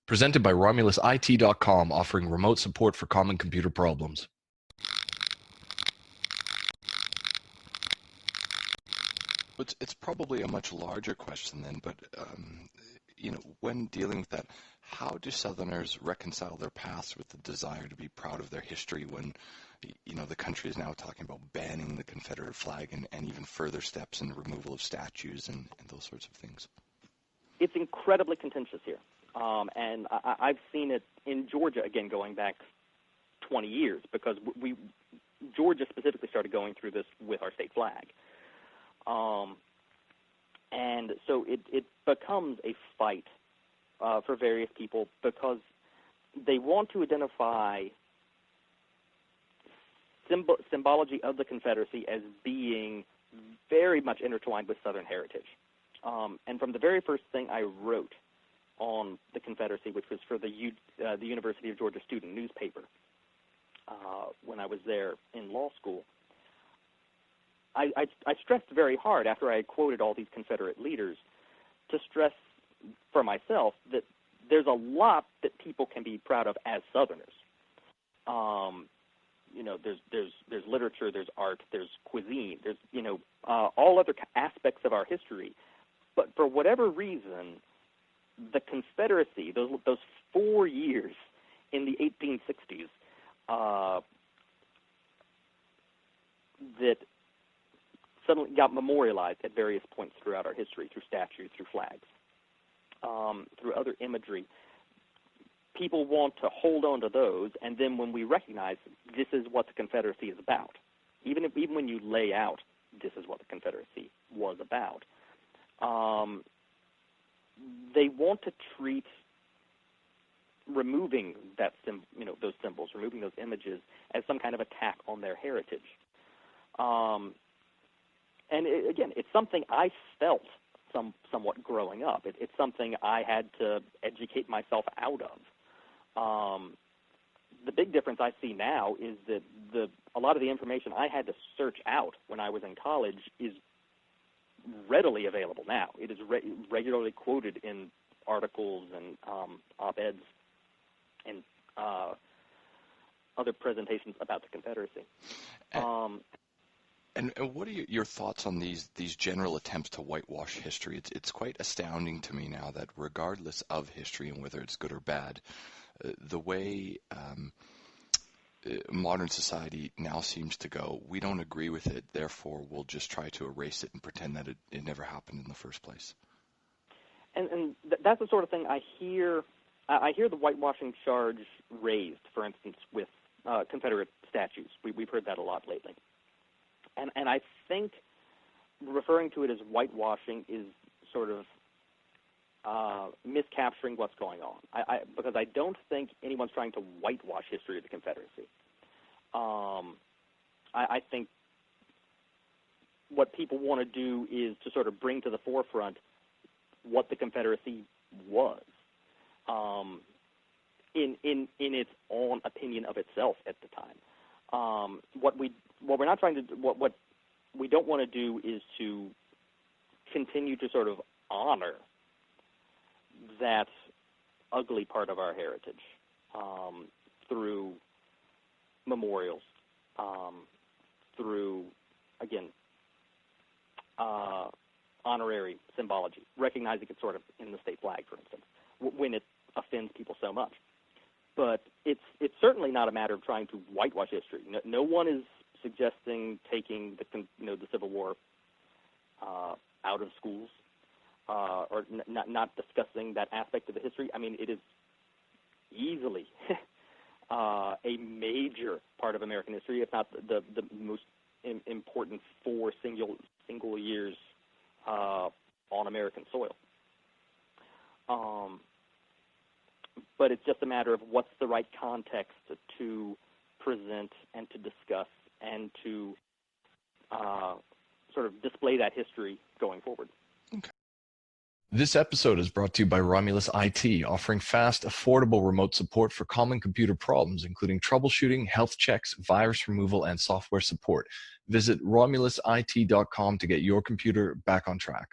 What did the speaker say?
Presented by RomulusIT.com, offering remote support for common computer problems. It's probably a much larger question then, but when dealing with that, how do Southerners reconcile their past with the desire to be proud of their history when, the country is now talking about banning the Confederate flag and even further steps in the removal of statues and those sorts of things? It's incredibly contentious here, and I've seen it in Georgia, again, going back 20 years, because Georgia specifically started going through this with our state flag. And so it becomes a fight for various people because they want to identify symbology of the Confederacy as being very much intertwined with Southern heritage. And from the very first thing I wrote on the Confederacy, which was for the University of Georgia student newspaper when I was there in law school, I stressed very hard after I had quoted all these Confederate leaders to stress for myself that there's a lot that people can be proud of as Southerners. There's literature, there's art, there's cuisine, there's all other aspects of our history. But for whatever reason, the Confederacy, those 4 years in the 1860s, that suddenly got memorialized at various points throughout our history, through statues, through flags, through other imagery. People want to hold on to those, and then when we recognize this is what the Confederacy is about, even when you lay out this is what the Confederacy was about, they want to treat removing those symbols, removing those images, as some kind of attack on their heritage. And again, it's something I felt somewhat growing up. It's something I had to educate myself out of. The big difference I see now is that a lot of the information I had to search out when I was in college is readily available now. It is regularly quoted in articles and op-eds and other presentations about the Confederacy. And what are your thoughts on these general attempts to whitewash history? It's quite astounding to me now that regardless of history and whether it's good or bad, the way modern society now seems to go, we don't agree with it, therefore we'll just try to erase it and pretend that it never happened in the first place. And that's the sort of thing I hear. I hear the whitewashing charge raised, for instance, with Confederate statues. We've heard that a lot lately. And I think referring to it as whitewashing is sort of miscapturing what's going on. Because I don't think anyone's trying to whitewash history of the Confederacy. I think what people want to do is to sort of bring to the forefront what the Confederacy was, in its own opinion of itself at the time. What we're not trying to do, what we don't want to do is to continue to sort of honor that ugly part of our heritage through memorials, through, again, honorary symbology, recognizing it sort of in the state flag, for instance, when it offends people so much. But it's certainly not a matter of trying to whitewash history. No one is suggesting taking the Civil War out of schools or not discussing that aspect of the history. I mean, it is easily a major part of American history, if not the most important 4 single years on American soil. But it's just a matter of what's the right context to present and to discuss and to sort of display that history going forward. Okay. This episode is brought to you by Romulus IT, offering fast, affordable remote support for common computer problems, including troubleshooting, health checks, virus removal, and software support. Visit RomulusIT.com to get your computer back on track.